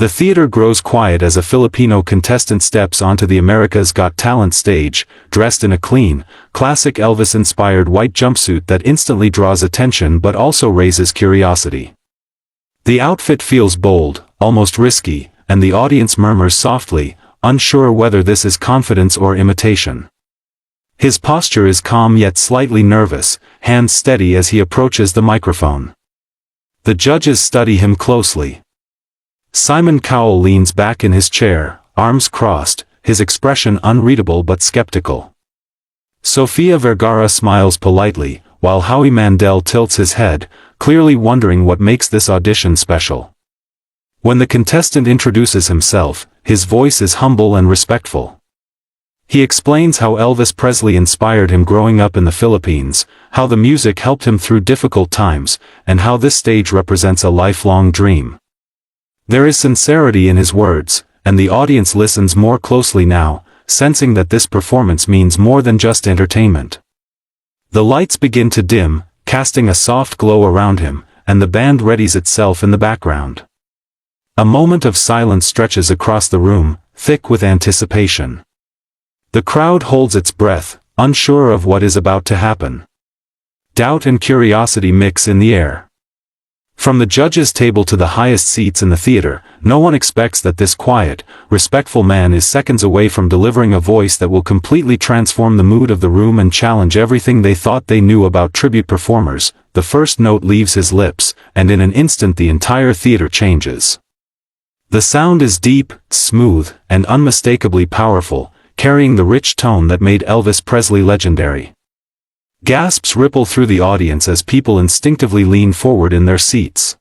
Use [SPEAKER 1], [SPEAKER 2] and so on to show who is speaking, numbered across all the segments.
[SPEAKER 1] The theater grows quiet as a Filipino contestant steps onto the America's Got Talent stage, dressed in a clean, classic Elvis-inspired white jumpsuit that instantly draws attention but also raises curiosity. The outfit feels bold, almost risky, and the audience murmurs softly, unsure whether this is confidence or imitation. His posture is calm yet slightly nervous, hands steady as he approaches the microphone. The judges study him closely. Simon Cowell leans back in his chair, arms crossed, his expression unreadable but skeptical. Sofia Vergara smiles politely, while Howie Mandel tilts his head, clearly wondering what makes this audition special. When the contestant introduces himself, his voice is humble and respectful. He explains how Elvis Presley inspired him growing up in the Philippines, how the music helped him through difficult times, and how this stage represents a lifelong dream. There is sincerity in his words, and the audience listens more closely now, sensing that this performance means more than just entertainment. The lights begin to dim, casting a soft glow around him, and the band readies itself in the background. A moment of silence stretches across the room, thick with anticipation. The crowd holds its breath, unsure of what is about to happen. Doubt and curiosity mix in the air. From the judges' table to the highest seats in the theater, no one expects that this quiet, respectful man is seconds away from delivering a voice that will completely transform the mood of the room and challenge everything they thought they knew about tribute performers. The first note leaves his lips, and in an instant the entire theater changes. The sound is deep, smooth, and unmistakably powerful, carrying the rich tone that made Elvis Presley legendary. Gasps ripple through the audience as people instinctively lean forward in their seats.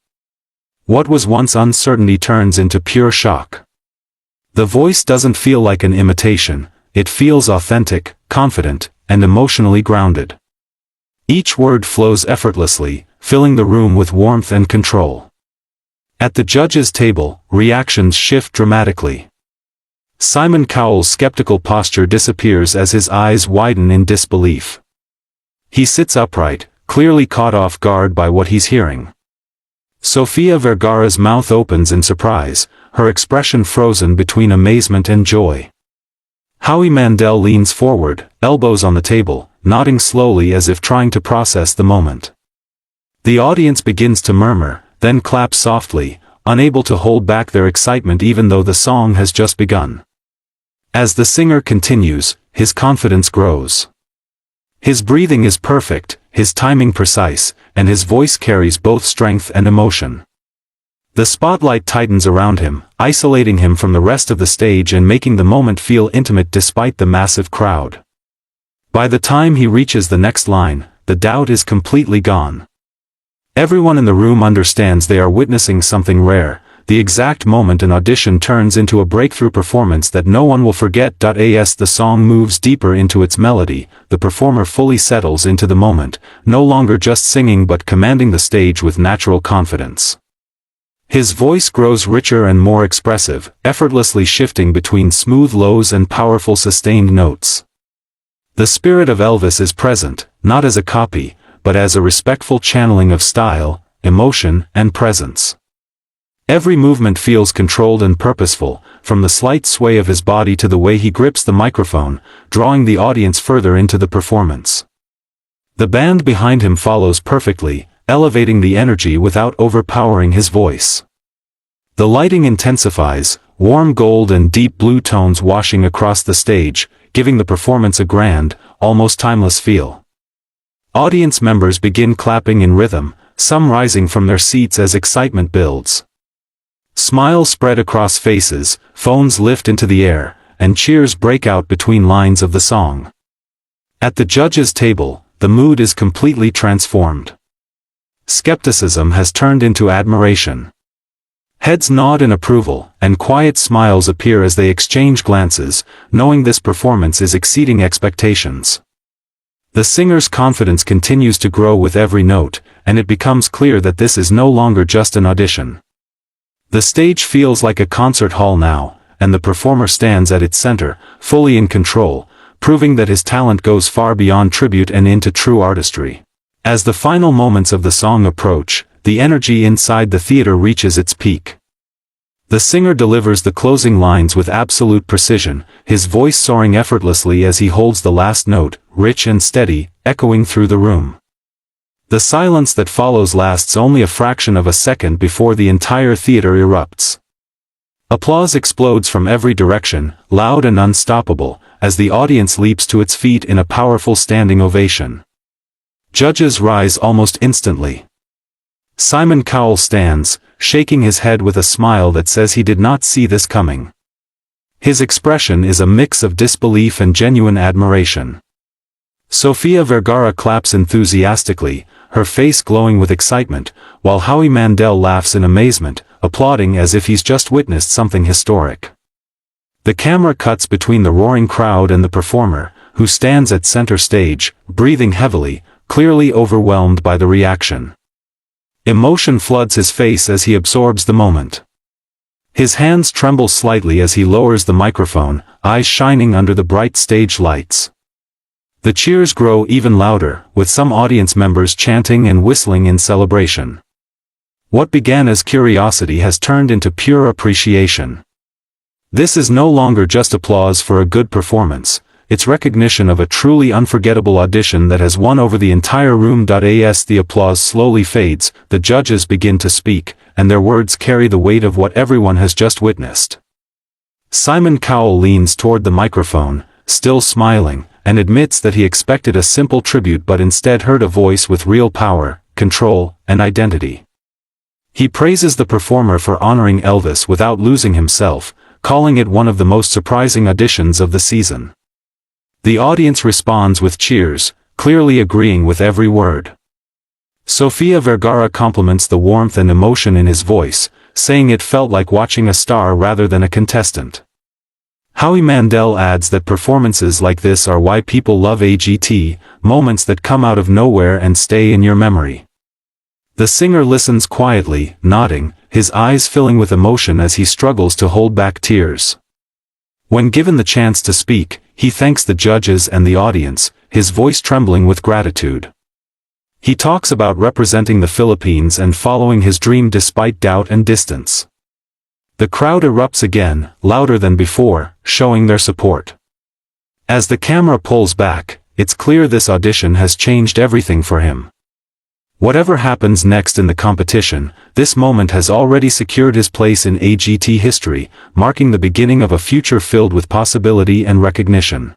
[SPEAKER 1] What was once uncertainty turns into pure shock. The voice doesn't feel like an imitation, it feels authentic, confident, and emotionally grounded. Each word flows effortlessly, filling the room with warmth and control. At the judges' table, reactions shift dramatically. Simon Cowell's skeptical posture disappears as his eyes widen in disbelief. He sits upright, clearly caught off guard by what he's hearing. Sofia Vergara's mouth opens in surprise, her expression frozen between amazement and joy. Howie Mandel leans forward, elbows on the table, nodding slowly as if trying to process the moment. The audience begins to murmur, then clap softly, unable to hold back their excitement even though the song has just begun. As the singer continues, his confidence grows. His breathing is perfect, his timing precise, and his voice carries both strength and emotion. The spotlight tightens around him, isolating him from the rest of the stage and making the moment feel intimate despite the massive crowd. By the time he reaches the next line, the doubt is completely gone. Everyone in the room understands they are witnessing something rare, the exact moment an audition turns into a breakthrough performance that no one will forget. As the song moves deeper into its melody, the performer fully settles into the moment, no longer just singing but commanding the stage with natural confidence. His voice grows richer and more expressive, effortlessly shifting between smooth lows and powerful sustained notes. The spirit of Elvis is present, not as a copy, but as a respectful channeling of style, emotion, and presence. Every movement feels controlled and purposeful, from the slight sway of his body to the way he grips the microphone, drawing the audience further into the performance. The band behind him follows perfectly, elevating the energy without overpowering his voice. The lighting intensifies, warm gold and deep blue tones washing across the stage, giving the performance a grand, almost timeless feel. Audience members begin clapping in rhythm, some rising from their seats as excitement builds. Smiles spread across faces, phones lift into the air, and cheers break out between lines of the song. At the judges' table, the mood is completely transformed. Skepticism has turned into admiration. Heads nod in approval, and quiet smiles appear as they exchange glances, knowing this performance is exceeding expectations. The singer's confidence continues to grow with every note, and it becomes clear that this is no longer just an audition. The stage feels like a concert hall now, and the performer stands at its center, fully in control, proving that his talent goes far beyond tribute and into true artistry. As the final moments of the song approach, the energy inside the theater reaches its peak. The singer delivers the closing lines with absolute precision, his voice soaring effortlessly as he holds the last note, rich and steady, echoing through the room. The silence that follows lasts only a fraction of a second before the entire theater erupts. Applause explodes from every direction, loud and unstoppable, as the audience leaps to its feet in a powerful standing ovation. Judges rise almost instantly. Simon Cowell stands, shaking his head with a smile that says he did not see this coming. His expression is a mix of disbelief and genuine admiration. Sofia Vergara claps enthusiastically, her face glowing with excitement, while Howie Mandel laughs in amazement, applauding as if he's just witnessed something historic. The camera cuts between the roaring crowd and the performer, who stands at center stage, breathing heavily, clearly overwhelmed by the reaction. Emotion floods his face as he absorbs the moment. His hands tremble slightly as he lowers the microphone, eyes shining under the bright stage lights. The cheers grow even louder, with some audience members chanting and whistling in celebration. What began as curiosity has turned into pure appreciation. This is no longer just applause for a good performance, it's recognition of a truly unforgettable audition that has won over the entire room. As the applause slowly fades, the judges begin to speak, and their words carry the weight of what everyone has just witnessed. Simon Cowell leans toward the microphone, still smiling, and admits that he expected a simple tribute but instead heard a voice with real power, control, and identity. He praises the performer for honoring Elvis without losing himself, calling it one of the most surprising auditions of the season. The audience responds with cheers, clearly agreeing with every word. Sofia Vergara compliments the warmth and emotion in his voice, saying it felt like watching a star rather than a contestant. Howie Mandel adds that performances like this are why people love AGT, moments that come out of nowhere and stay in your memory. The singer listens quietly, nodding, his eyes filling with emotion as he struggles to hold back tears. When given the chance to speak, he thanks the judges and the audience, his voice trembling with gratitude. He talks about representing the Philippines and following his dream despite doubt and distance. The crowd erupts again, louder than before, showing their support. As the camera pulls back, it's clear this audition has changed everything for him. Whatever happens next in the competition, this moment has already secured his place in AGT history, marking the beginning of a future filled with possibility and recognition.